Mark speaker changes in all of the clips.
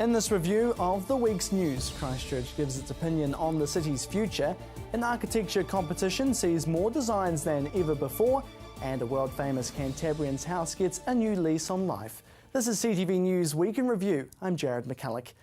Speaker 1: In this review of the week's news, Christchurch gives its opinion on the city's future. An architecture competition sees more designs than ever before, and a world-famous Canterbury's house gets a new lease on life. This is CTV News Week in Review. I'm Jared McCulloch.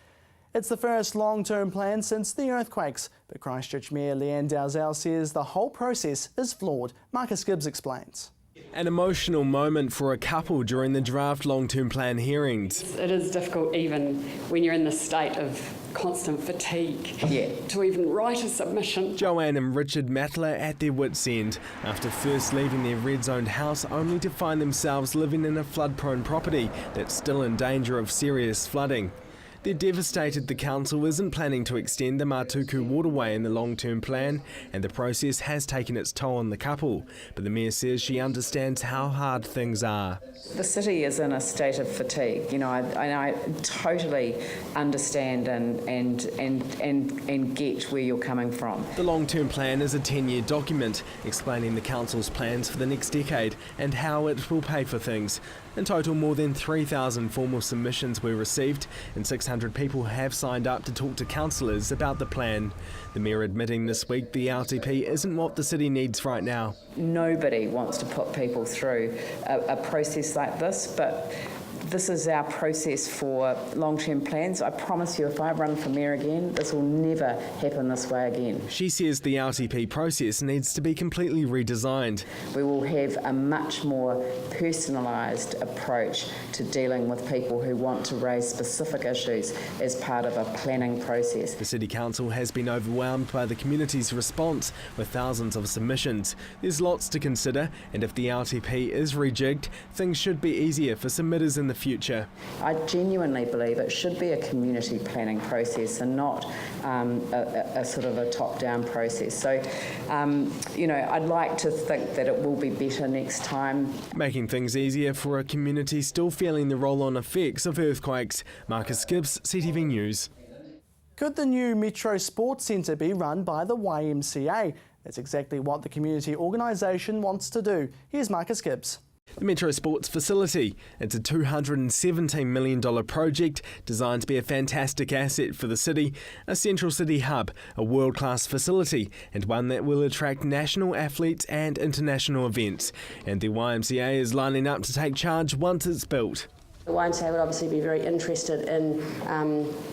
Speaker 1: It's the first long-term plan since the earthquakes, but Christchurch Mayor Leanne Dalzell says the whole process is flawed. Marcus Gibbs explains.
Speaker 2: An emotional moment for a couple during the draft long-term plan hearings.
Speaker 3: It is difficult even when you're in the state of constant fatigue to even write a submission.
Speaker 2: Joanne and Richard Matler at their wits' end after first leaving their red-zoned house only to find themselves living in a flood-prone property that's still in danger of serious flooding. They're devastated the council isn't planning to extend the Matuku waterway in the long-term plan, and the process has taken its toll on the couple. But the mayor says she understands how hard things are.
Speaker 4: The city is in a state of fatigue. I totally understand and get where you're coming from.
Speaker 2: The long-term plan is a 10-year document explaining the council's plans for the next decade and how it will pay for things. In total, more than 3,000 formal submissions were received and 600 people have signed up to talk to councillors about the plan. The mayor admitting this week the LTP isn't what the city needs right now.
Speaker 4: Nobody wants to put people through a process like this, but this is our process for long-term plans. I promise you, if I run for mayor again, this will never happen this way again.
Speaker 2: She says the LTP process needs to be completely redesigned.
Speaker 4: We will have a much more personalised approach to dealing with people who want to raise specific issues as part of a planning process.
Speaker 2: The City Council has been overwhelmed by the community's response with thousands of submissions. There's lots to consider, and if the LTP is rejigged, things should be easier for submitters in the future.
Speaker 4: I genuinely believe it should be a community planning process and not a sort of a top-down process. So, I'd like to think that it will be better next time.
Speaker 2: Making things easier for a community still feeling the roll-on effects of earthquakes. Marcus Gibbs, CTV News.
Speaker 1: Could the new Metro Sports Centre be run by the YMCA? That's exactly what the community organisation wants to do. Here's Marcus Gibbs.
Speaker 2: The Metro Sports Facility. It's a $217 million project designed to be a fantastic asset for the city, a central city hub, a world-class facility, and one that will attract national athletes and international events. And the YMCA is lining up to take charge once it's built.
Speaker 5: The YMCA would obviously be very interested in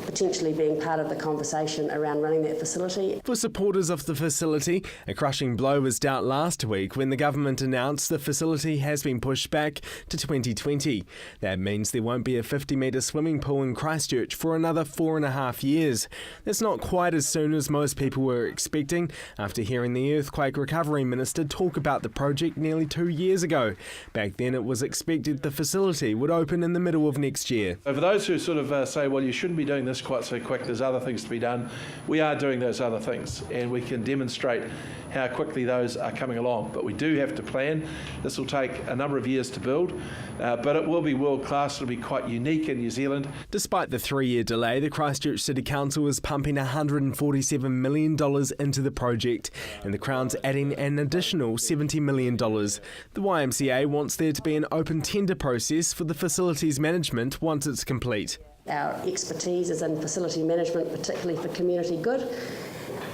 Speaker 5: potentially being part of the conversation around running that facility.
Speaker 2: For supporters of the facility, a crushing blow was dealt last week when the government announced the facility has been pushed back to 2020. That means there won't be a 50-metre swimming pool in Christchurch for another 4.5 years. That's not quite as soon as most people were expecting after hearing the Earthquake Recovery Minister talk about the project nearly 2 years ago. Back then it was expected the facility would open in the middle of next year.
Speaker 6: So for those who sort of say, well, you shouldn't be doing this quite so quick, there's other things to be done, we are doing those other things and we can demonstrate how quickly those are coming along. But we do have to plan. This will take a number of years to build, but it will be world class. It'll be quite unique in New Zealand.
Speaker 2: Despite the 3-year delay, the Christchurch City Council is pumping $147 million into the project, and the Crown's adding an additional $70 million. The YMCA wants there to be an open tender process for the facilities management once it's complete.
Speaker 5: Our expertise is in facility management, particularly for community good.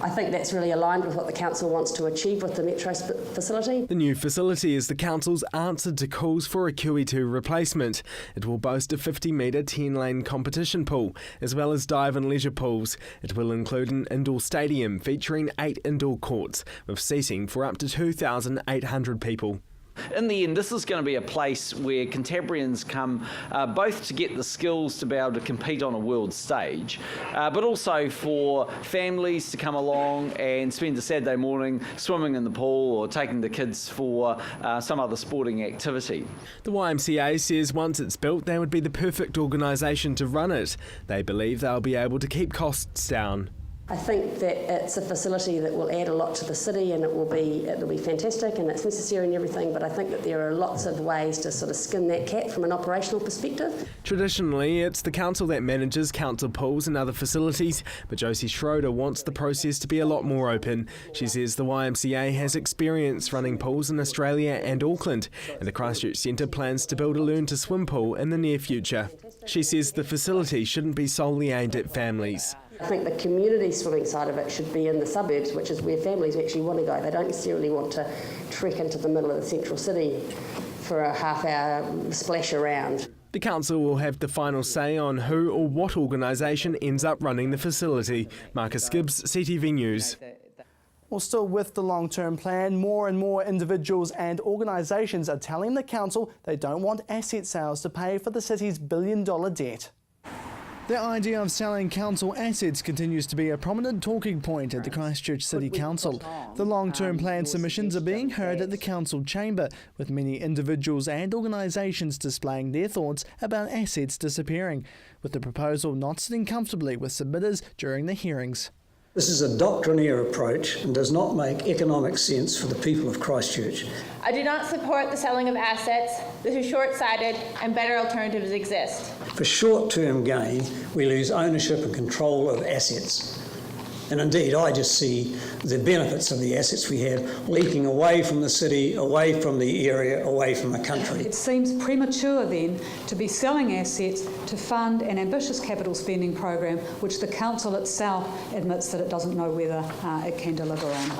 Speaker 5: I think that's really aligned with what the council wants to achieve with the Metro facility.
Speaker 2: The new facility is the council's answer to calls for a QE2 replacement. It will boast a 50-metre 10-lane competition pool, as well as dive and leisure pools. It will include an indoor stadium featuring 8 indoor courts, with seating for up to 2,800 people.
Speaker 7: In the end, this is going to be a place where Canterburyans come both to get the skills to be able to compete on a world stage, but also for families to come along and spend a Saturday morning swimming in the pool or taking the kids for some other sporting activity.
Speaker 2: The YMCA says once it's built, they would be the perfect organisation to run it. They believe they'll be able to keep costs down.
Speaker 5: I think that it's a facility that will add a lot to the city, and it'll be fantastic, and it's necessary and everything, but I think that there are lots of ways to sort of skin that cat from an operational perspective.
Speaker 2: Traditionally, it's the council that manages council pools and other facilities, but Josie Schroeder wants the process to be a lot more open. She says the YMCA has experience running pools in Australia and Auckland, and the Christchurch Centre plans to build a learn-to-swim pool in the near future. She says the facility shouldn't be solely aimed at families.
Speaker 5: I think the community swimming side of it should be in the suburbs, which is where families actually want to go. They don't necessarily want to trek into the middle of the central city for a half-hour splash around.
Speaker 2: The council will have the final say on who or what organisation ends up running the facility. Marcus Gibbs, CTV News.
Speaker 1: Well, still with the long-term plan, more and more individuals and organisations are telling the council they don't want asset sales to pay for the city's billion-dollar debt. The idea of selling council assets continues to be a prominent talking point at the Christchurch City Council. The long-term plan submissions are being heard at the council chamber, with many individuals and organisations displaying their thoughts about assets disappearing, with the proposal not sitting comfortably with submitters during the hearings.
Speaker 8: This is a doctrinaire approach and does not make economic sense for the people of Christchurch.
Speaker 9: I do not support the selling of assets. This is short-sighted and better alternatives exist.
Speaker 8: For short-term gain, we lose ownership and control of assets. And indeed, I just see the benefits of the assets we have leaking away from the city, away from the area, away from the country.
Speaker 10: It seems premature then to be selling assets to fund an ambitious capital spending program which the council itself admits that it doesn't know whether it can deliver on.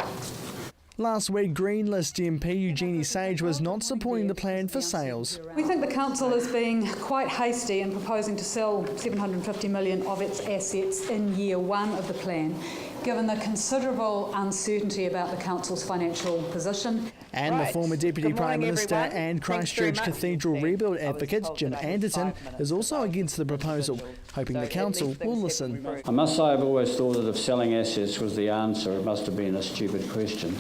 Speaker 1: Last week, Green List MP Eugenie Sage was not supporting the plan for sales.
Speaker 10: We think the council is being quite hasty in proposing to sell $750 million of its assets in year one of the plan, given the considerable uncertainty about the council's financial position.
Speaker 1: And the former Deputy Prime Minister and Christchurch Cathedral rebuild advocate Jim Anderton is also against the proposal, hoping the council will listen.
Speaker 11: I must say I've always thought that if selling assets was the answer, it must have been a stupid question.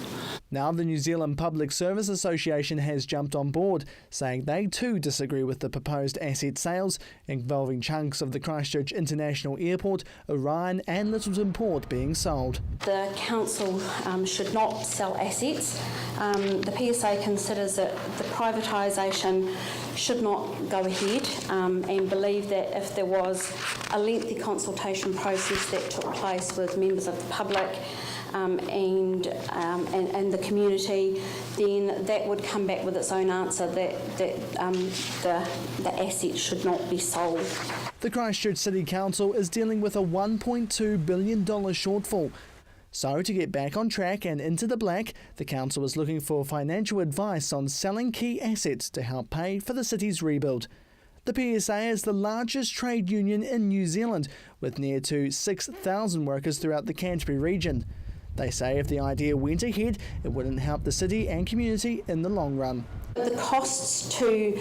Speaker 1: Now the New Zealand Public Service Association has jumped on board, saying they too disagree with the proposed asset sales involving chunks of the Christchurch International Airport, Orion and Littleton Port being sold.
Speaker 12: The council should not sell assets. The PSA considers that the privatisation should not go ahead and believe that if there was a lengthy consultation process that took place with members of the public and the community, then that would come back with its own answer that the assets should not be sold.
Speaker 1: The Christchurch City Council is dealing with a $1.2 billion shortfall. So to get back on track and into the black, the council is looking for financial advice on selling key assets to help pay for the city's rebuild. The PSA is the largest trade union in New Zealand, with near to 6,000 workers throughout the Canterbury region. They say if the idea went ahead, it wouldn't help the city and community in the long run.
Speaker 12: The costs to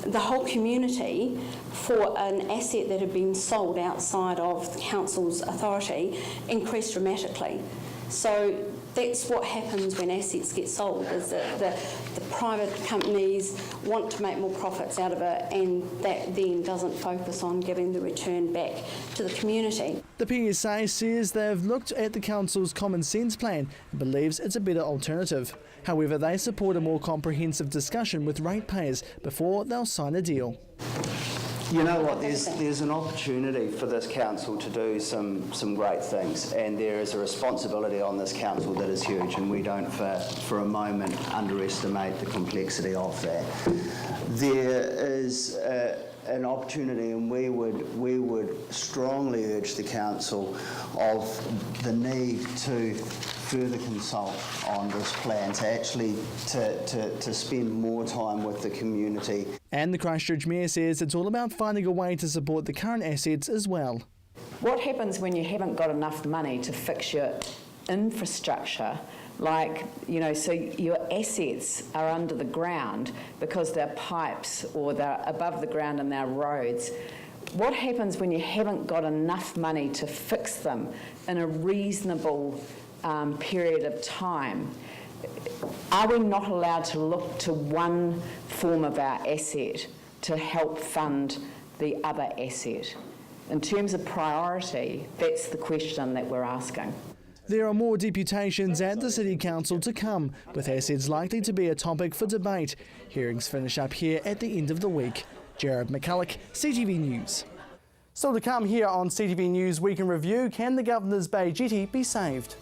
Speaker 12: the whole community for an asset that had been sold outside of the council's authority increased dramatically. So that's what happens when assets get sold, is that the private companies want to make more profits out of it, and that then doesn't focus on giving the return back to the community.
Speaker 1: The PSA says they've looked at the council's common sense plan and believes it's a better alternative. However, they support a more comprehensive discussion with ratepayers before they'll sign a deal.
Speaker 13: You know what, there's an opportunity for this council to do some great things, and there is a responsibility on this council that is huge, and we don't for a moment underestimate the complexity of that. There is an opportunity, and we would strongly urge the council of the need to further consult on this plan, to actually to spend more time with the community.
Speaker 1: And the Christchurch Mayor says it's all about finding a way to support the current assets as well.
Speaker 4: What happens when you haven't got enough money to fix your infrastructure? Like, you know, so your assets are under the ground because they're pipes, or they're above the ground and they're roads. What happens when you haven't got enough money to fix them in a reasonable period of time? Are we not allowed to look to one form of our asset to help fund the other asset? In terms of priority, that's the question that we're asking.
Speaker 1: There are more deputations at the City Council to come, with assets likely to be a topic for debate. Hearings finish up here at the end of the week. Jared McCulloch, CTV News. Still to come here on CTV News Week in Review, can the Governor's Bay jetty be saved?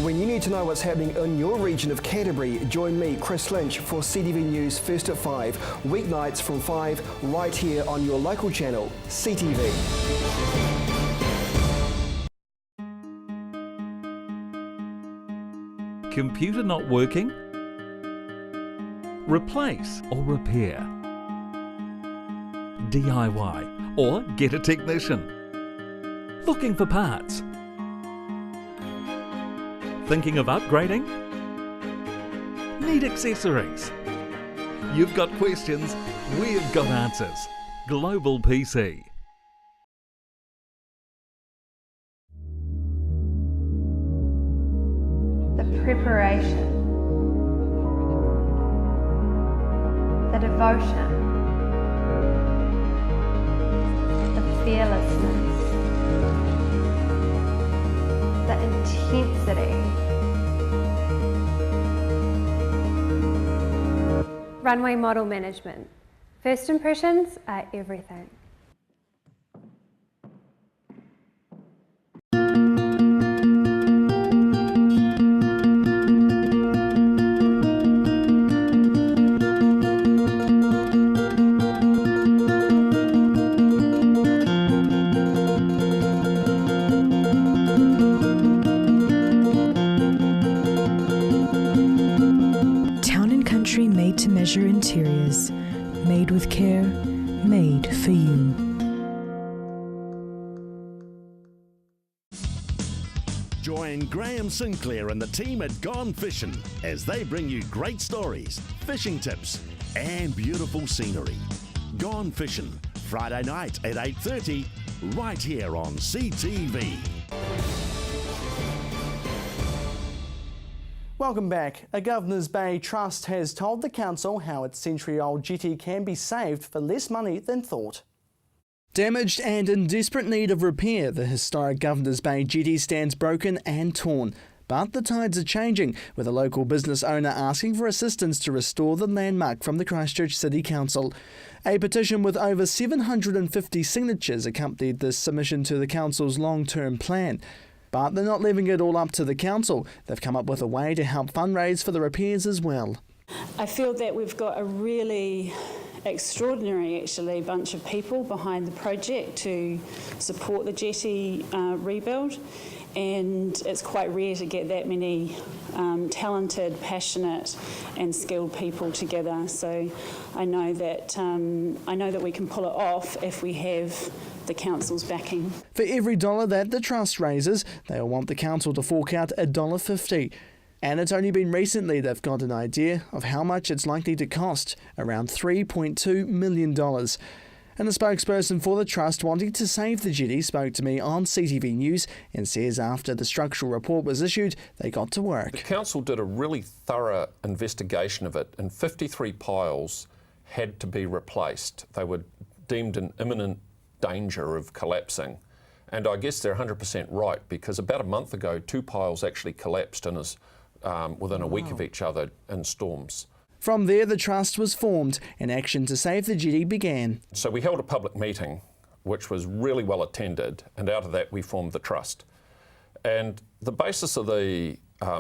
Speaker 14: When you need to know what's happening in your region of Canterbury, join me, Chris Lynch, for CTV News First at 5, weeknights from 5, right here on your local channel, CTV.
Speaker 15: Computer not working? Replace or repair? DIY or get a technician? Looking for parts? Thinking of upgrading? Need accessories? You've got questions, we've got answers. Global PC.
Speaker 16: The preparation, the devotion, the fearlessness, the intensity. Runway model management. First impressions are everything.
Speaker 17: Interiors, made with care, made for you.
Speaker 18: Join Graham Sinclair and the team at Gone Fishing as they bring you great stories, fishing tips and beautiful scenery. Gone Fishing, Friday night at 8:30, right here on CTV.
Speaker 1: Welcome back. A Governor's Bay Trust has told the council how its century-old jetty can be saved for less money than thought. Damaged and in desperate need of repair, the historic Governor's Bay jetty stands broken and torn. But the tides are changing, with a local business owner asking for assistance to restore the landmark from the Christchurch City Council. A petition with over 750 signatures accompanied this submission to the council's long-term plan. But they're not leaving it all up to the council. They've come up with a way to help fundraise for the repairs as well.
Speaker 19: I feel that we've got a really extraordinary, actually, bunch of people behind the project to support the jetty rebuild. And it's quite rare to get that many talented, passionate and skilled people together. So I know that we can pull it off if we have the council's backing.
Speaker 1: For every dollar that the trust raises, they'll want the council to fork out $1.50. And it's only been recently they've got an idea of how much it's likely to cost, around $3.2 million. And a spokesperson for the trust wanting to save the jetty spoke to me on CTV News and says after the structural report was issued, they got to work.
Speaker 20: The council did a really thorough investigation of it, and 53 piles had to be replaced. They were deemed in imminent danger of collapsing. And I guess they're 100% right, because about a month ago, 2 piles actually collapsed within a week of each other in storms.
Speaker 1: From there, the trust was formed and action to save the jetty began.
Speaker 20: So we held a public meeting, which was really well attended, and out of that we formed the trust. And the basis of the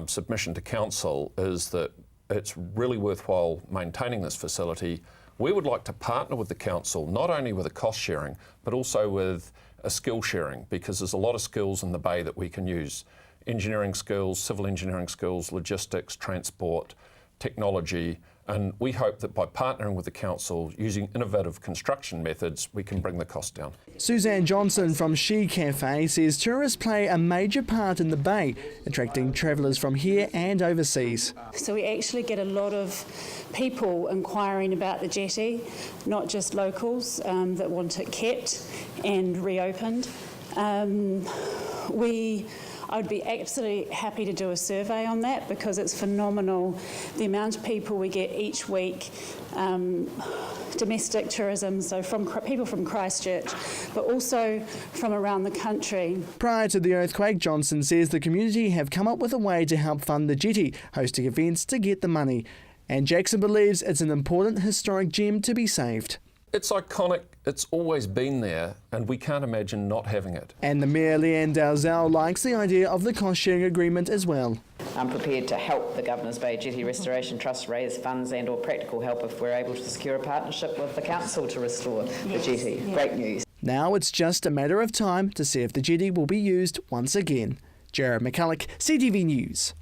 Speaker 20: submission to council is that it's really worthwhile maintaining this facility. We would like to partner with the council, not only with a cost sharing, but also with a skill sharing, because there's a lot of skills in the bay that we can use. Engineering skills, civil engineering skills, logistics, transport, technology, and we hope that by partnering with the council using innovative construction methods, we can bring the cost down.
Speaker 1: Suzanne Johnson from She Cafe says tourists play a major part in the bay, attracting travellers from here and overseas.
Speaker 19: So we actually get a lot of people inquiring about the jetty, not just locals that want it kept and reopened. We I would be absolutely happy to do a survey on that because it's phenomenal the amount of people we get each week, domestic tourism, so from people from Christchurch, but also from around the country.
Speaker 1: Prior to the earthquake, Johnson says the community have come up with a way to help fund the jetty, hosting events to get the money. And Jackson believes it's an important historic gem to be saved.
Speaker 20: It's iconic, it's always been there, and we can't imagine not having it.
Speaker 1: And the Mayor Leanne Dalzell likes the idea of the cost-sharing agreement as well.
Speaker 4: I'm prepared to help the Governor's Bay Jetty Restoration Trust raise funds and or practical help if we're able to secure a partnership with the Council to restore the jetty. Yes. Great news.
Speaker 1: Now it's just a matter of time to see if the jetty will be used once again. Jared McCulloch, CTV News.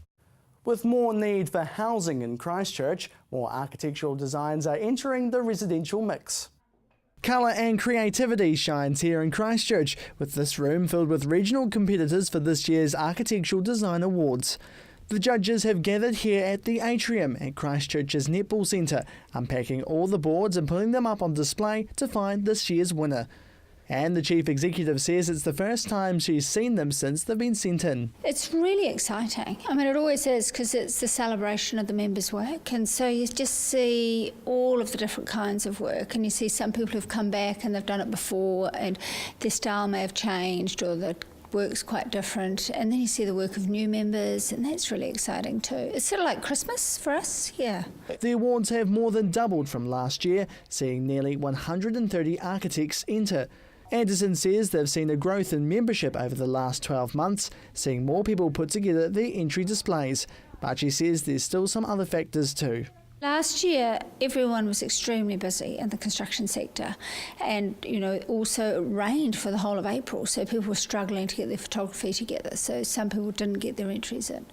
Speaker 1: With more need for housing in Christchurch, more architectural designs are entering the residential mix. Colour and creativity shines here in Christchurch, with this room filled with regional competitors for this year's Architectural Design Awards. The judges have gathered here at the atrium at Christchurch's Netball Centre, unpacking all the boards and putting them up on display to find this year's winner. And the Chief Executive says it's the first time she's seen them since they've been sent in.
Speaker 21: It's really exciting. I mean, it always is because it's the celebration of the members' work. And so you just see all of the different kinds of work. And you see some people who've come back and they've done it before and their style may have changed or the work's quite different. And then you see the work of new members, and that's really exciting too. It's sort of like Christmas for us, yeah.
Speaker 1: The awards have more than doubled from last year, seeing nearly 130 architects enter. Anderson says they've seen a growth in membership over the last 12 months, seeing more people put together their entry displays. But she says there's still some other factors too.
Speaker 21: Last year, everyone was extremely busy in the construction sector, and also it rained for the whole of April, so people were struggling to get their photography together, so some people didn't get their entries in.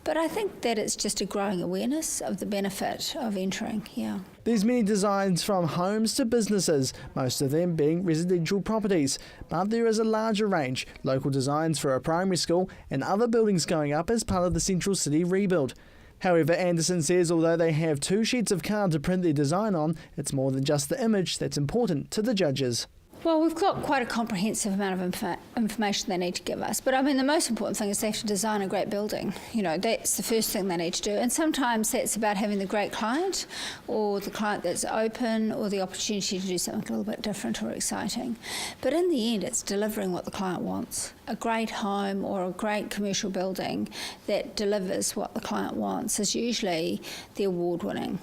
Speaker 21: But I think that it's just a growing awareness of the benefit of entering, yeah.
Speaker 1: There's many designs from homes to businesses, most of them being residential properties, but there is a larger range, local designs for a primary school and other buildings going up as part of the Central City rebuild. However, Anderson says although they have 2 sheets of card to print their design on, it's more than just the image that's important to the judges.
Speaker 21: Well, we've got quite a comprehensive amount of information they need to give us. But I mean, the most important thing is they have to design a great building. That's the first thing they need to do. And sometimes that's about having the great client or the client that's open or the opportunity to do something a little bit different or exciting. But in the end, it's delivering what the client wants. A great home or a great commercial building that delivers what the client wants is usually the award-winning.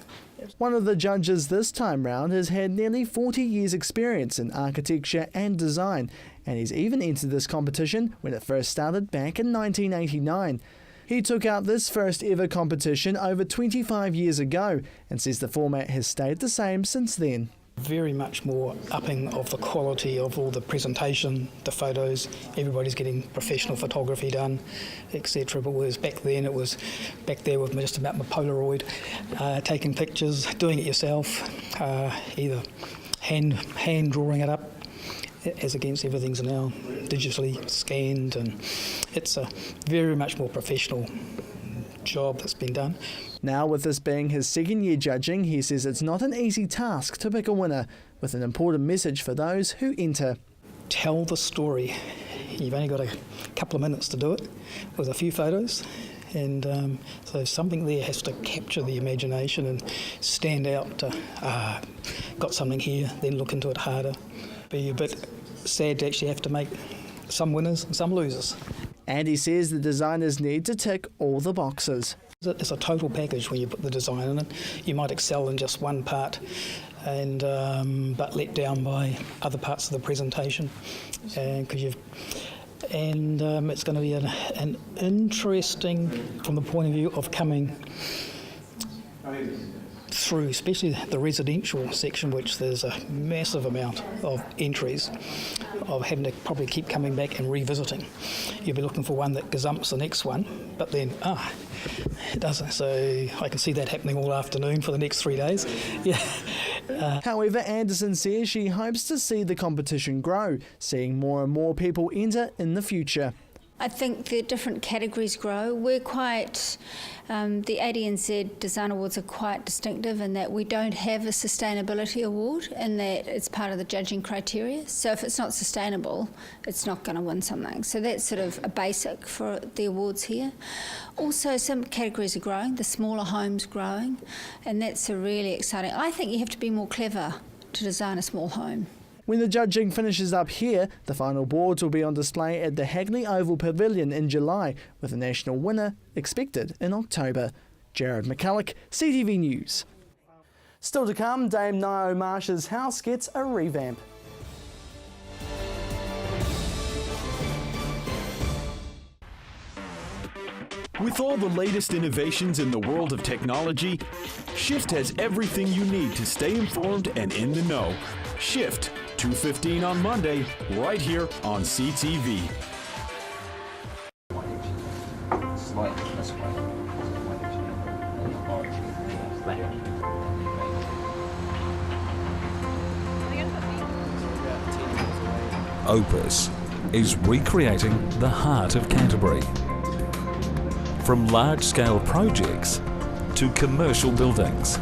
Speaker 1: One of the judges this time round has had nearly 40 years' experience in architecture and design, and he's even entered this competition when it first started back in 1989. He took out this first ever competition over 25 years ago and says the format has stayed the same since then.
Speaker 22: Very much more upping of the quality of all the presentation, the photos, everybody's getting professional photography done, etc. But whereas back then it was back there with just about my Polaroid, taking pictures, doing it yourself, either hand drawing it up, as against everything's now digitally scanned, and it's a very much more professional job that's been done.
Speaker 1: Now, with this being his second year judging, he says it's not an easy task to pick a winner, with an important message for those who enter.
Speaker 22: Tell the story. You've only got a couple of minutes to do it, with a few photos, and so something there has to capture the imagination and stand out to, got something here, then look into it harder. Be a bit sad to actually have to make some winners and some losers.
Speaker 1: And he says the designers need to tick all the boxes.
Speaker 22: It's a total package when you put the design in it. You might excel in just one part, and but let down by other parts of the presentation, it's going to be an interesting, from the point of view of coming through, especially the residential section, which there's a massive amount of entries, of having to probably keep coming back and revisiting. You'll be looking for one that gazumps the next one, but then, it doesn't. So I can see that happening all afternoon for the next 3 days. Yeah.
Speaker 1: However, Anderson says she hopes to see the competition grow, seeing more and more people enter in the future.
Speaker 21: I think the different categories grow. We're quite, the ADNZ Design Awards are quite distinctive in that we don't have a sustainability award, and that it's part of the judging criteria. So if it's not sustainable, it's not going to win something. So that's sort of a basic for the awards here. Also, some categories are growing, the smaller homes growing, and that's a really exciting. I think you have to be more clever to design a small home.
Speaker 1: When the judging finishes up here, the final boards will be on display at the Hagley Oval Pavilion in July, with the national winner expected in October. Jared McCulloch, CTV News. Still to come, Dame Ngaio Marsh's house gets a revamp.
Speaker 3: With all the latest innovations in the world of technology, Shift has everything you need to stay informed and in the know. Shift, 2:15 on Monday, right here on CTV.
Speaker 15: Opus is recreating the heart of Canterbury. From large-scale projects to commercial buildings.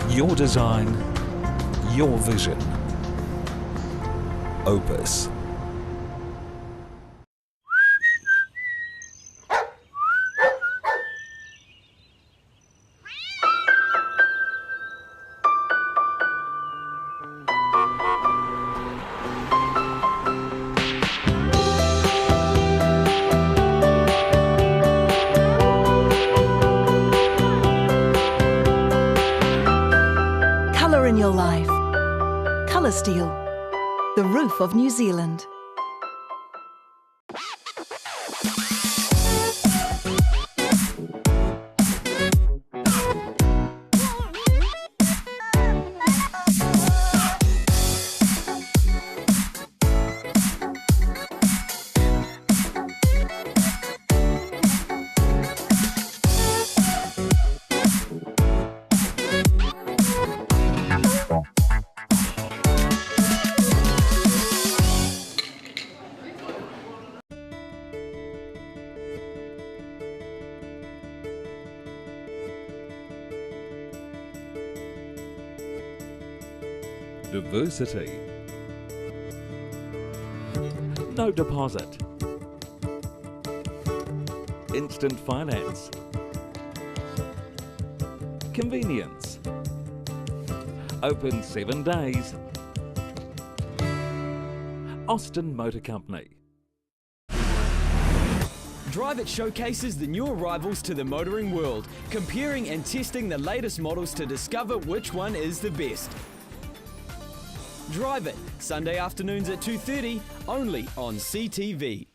Speaker 15: Your design, your vision. Opus.
Speaker 6: Colour in your life. Colour Steel, the roof of New Zealand.
Speaker 15: Diversity. No deposit. Instant finance. Convenience. Open 7 days. Austin Motor Company.
Speaker 23: Drive It showcases the new arrivals to the motoring world, comparing and testing the latest models to discover which one is the best. Drive It, Sunday afternoons at 2:30, only on CTV.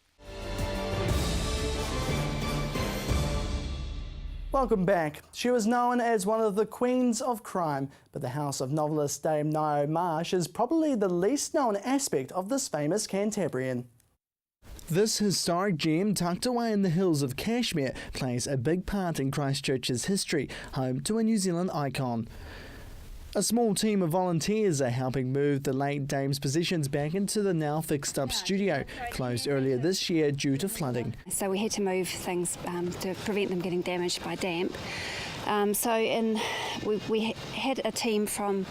Speaker 1: Welcome back. She was known as one of the queens of crime, but the house of novelist Dame Ngaio Marsh is probably the least known aspect of this famous Cantabrian. This historic gem, tucked away in the hills of Kashmir, plays a big part in Christchurch's history, home to a New Zealand icon. A small team of volunteers are helping move the late Dame's possessions back into the now fixed-up studio, closed earlier this year due to flooding.
Speaker 24: So we had to move things to prevent them getting damaged by damp. We had a team from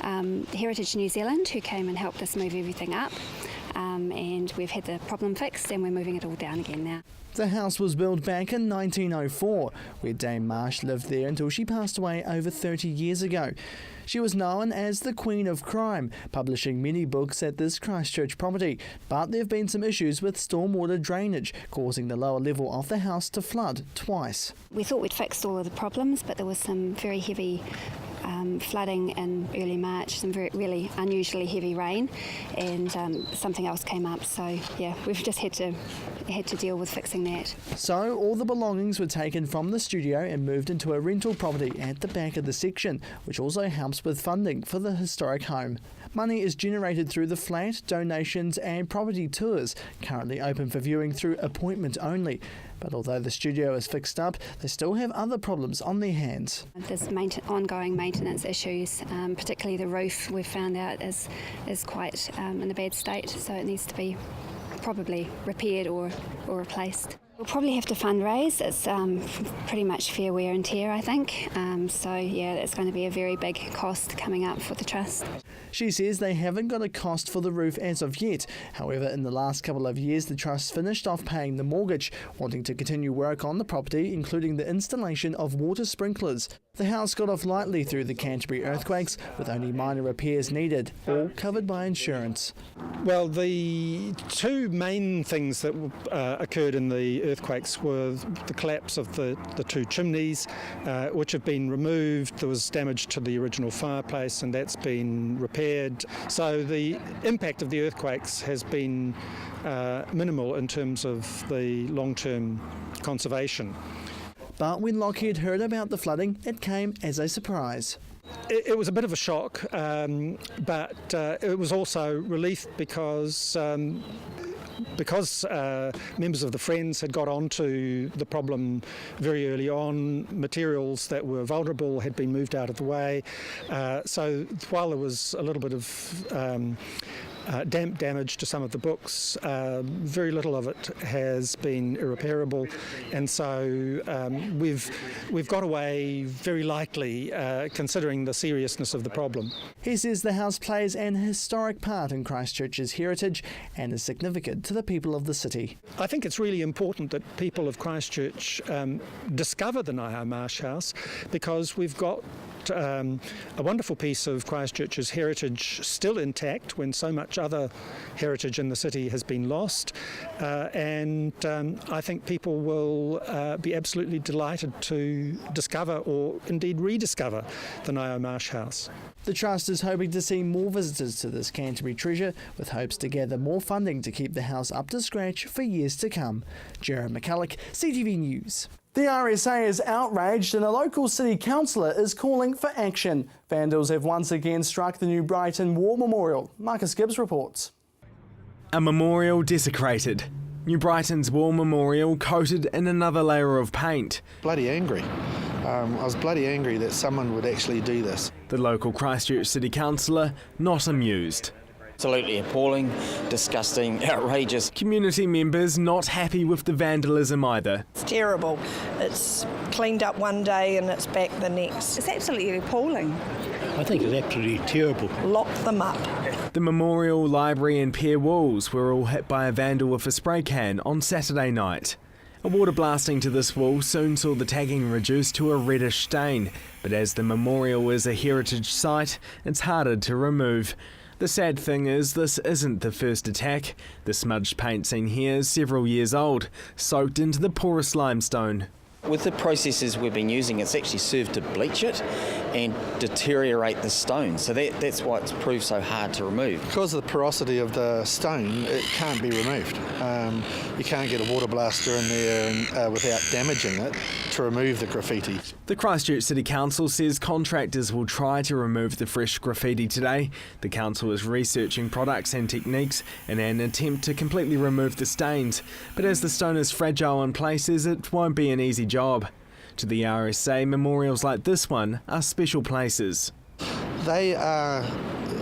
Speaker 24: Heritage New Zealand who came and helped us move everything up. And we've had the problem fixed and we're moving it all down again now.
Speaker 1: The house was built back in 1904, where Dame Marsh lived there until she passed away over 30 years ago. She was known as the Queen of Crime, publishing many books at this Christchurch property, but there have been some issues with stormwater drainage, causing the lower level of the house to flood twice.
Speaker 24: We thought we'd fixed all of the problems, but there was some very heavy flooding in early March, some really unusually heavy rain, and something else came up. So yeah, we've just had to deal with fixing that.
Speaker 1: So all the belongings were taken from the studio and moved into a rental property at the back of the section, which also helps with funding for the historic home. Money is generated through the flat, donations and property tours, currently open for viewing through appointment only. But although the studio is fixed up, they still have other problems on their hands.
Speaker 24: There's ongoing maintenance issues, particularly the roof we've found out is quite in a bad state, so it needs to be probably repaired or replaced. We'll probably have to fundraise. It's pretty much fair wear and tear, I think. So yeah, it's going to be a very big cost coming up for the Trust.
Speaker 1: She says they haven't got a cost for the roof as of yet. However, in the last couple of years, the Trust finished off paying the mortgage, wanting to continue work on the property, including the installation of water sprinklers. The house got off lightly through the Canterbury earthquakes, with only minor repairs needed, all covered by insurance.
Speaker 2: Well, the two main things that occurred in the earthquakes were the collapse of the two chimneys, which have been removed. There was damage to the original fireplace, and that's been repaired. So the impact of the earthquakes has been minimal in terms of the long-term conservation.
Speaker 1: But when Lockheed heard about the flooding, it came as a surprise.
Speaker 2: It was a bit of a shock, but it was also relief because members of the Friends had got onto the problem very early on. Materials that were vulnerable had been moved out of the way. So while there was a little bit of damage to some of the books, very little of it has been irreparable, and so we've got away very lightly, considering the seriousness of the problem.
Speaker 1: He says the house plays an historic part in Christchurch's heritage and is significant to the people of the city.
Speaker 2: I think it's really important that people of Christchurch discover the Ngaio Marsh House, because we've got a wonderful piece of Christchurch's heritage still intact when so much other heritage in the city has been lost, and I think people will be absolutely delighted to discover or indeed rediscover the Ngaio Marsh House.
Speaker 1: The Trust is hoping to see more visitors to this Canterbury treasure, with hopes to gather more funding to keep the house up to scratch for years to come. Jared McCulloch, CTV News. The RSA is outraged and a local city councillor is calling for action. Vandals have once again struck the New Brighton War Memorial. Marcus Gibbs reports.
Speaker 5: A memorial desecrated. New Brighton's War Memorial coated in another layer of paint.
Speaker 7: Bloody angry. I was bloody angry that someone would actually do this.
Speaker 5: The local Christchurch City Councillor not amused.
Speaker 9: Absolutely appalling, disgusting, outrageous.
Speaker 5: Community members not happy with the vandalism either.
Speaker 25: It's terrible. It's cleaned up one day and it's back the next. It's absolutely appalling.
Speaker 26: I think it's absolutely terrible.
Speaker 25: Lock them up.
Speaker 5: The memorial, library and pier walls were all hit by a vandal with a spray can on Saturday night. A water blasting to this wall soon saw the tagging reduced to a reddish stain, but as the memorial is a heritage site, it's harder to remove. The sad thing is, this isn't the first attack. The smudged paint seen here is several years old, soaked into the porous limestone.
Speaker 9: With the processes we've been using, it's actually served to bleach it and deteriorate the stone. So that's why it's proved so hard to remove.
Speaker 7: Because of the porosity of the stone, it can't be removed. You can't get a water blaster in there without damaging it to remove the graffiti.
Speaker 5: The Christchurch City Council says contractors will try to remove the fresh graffiti today. The council is researching products and techniques in an attempt to completely remove the stains. But as the stone is fragile in places, it won't be an easy job. To the RSA, memorials like this one are special places.
Speaker 7: They are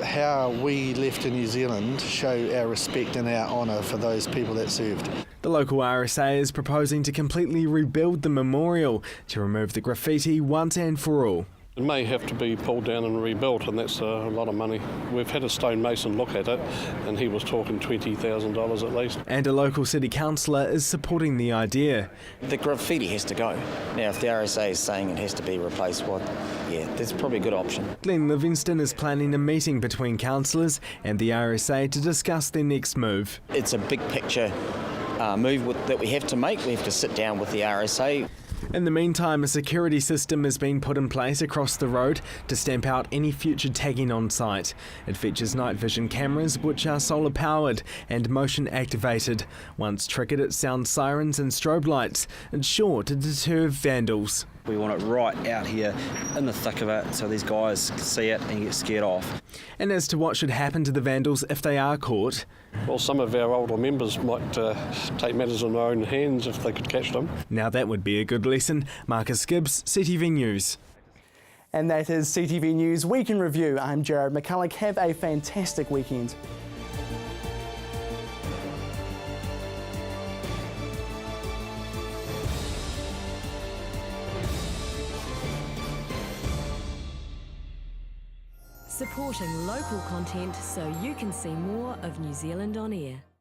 Speaker 7: how we left in New Zealand show our respect and our honour for those people that served.
Speaker 5: The local RSA is proposing to completely rebuild the memorial to remove the graffiti once and for all.
Speaker 27: It may have to be pulled down and rebuilt, and that's a lot of money. We've had a stonemason look at it, and he was talking $20,000 at least.
Speaker 5: And a local city councillor is supporting the idea.
Speaker 9: The graffiti has to go. Now, if the RSA is saying it has to be replaced, that's probably a good option.
Speaker 5: Glenn Livingston is planning a meeting between councillors and the RSA to discuss their next move.
Speaker 9: It's a big picture move that we have to make. We have to sit down with the RSA.
Speaker 5: In the meantime, a security system has been put in place across the road to stamp out any future tagging on site. It features night vision cameras which are solar powered and motion activated. Once triggered, it sounds sirens and strobe lights. It's sure to deter vandals.
Speaker 28: We want it right out here in the thick of it so these guys can see it and get scared off.
Speaker 5: And as to what should happen to the vandals if they are caught?
Speaker 27: Well, some of our older members might take matters in their own hands if they could catch them.
Speaker 5: Now that would be a good lesson. Marcus Gibbs, CTV News.
Speaker 1: And that is CTV News Week in Review. I'm Jared McCulloch. Have a fantastic weekend.
Speaker 8: supporting local content so you can see more of New Zealand on air.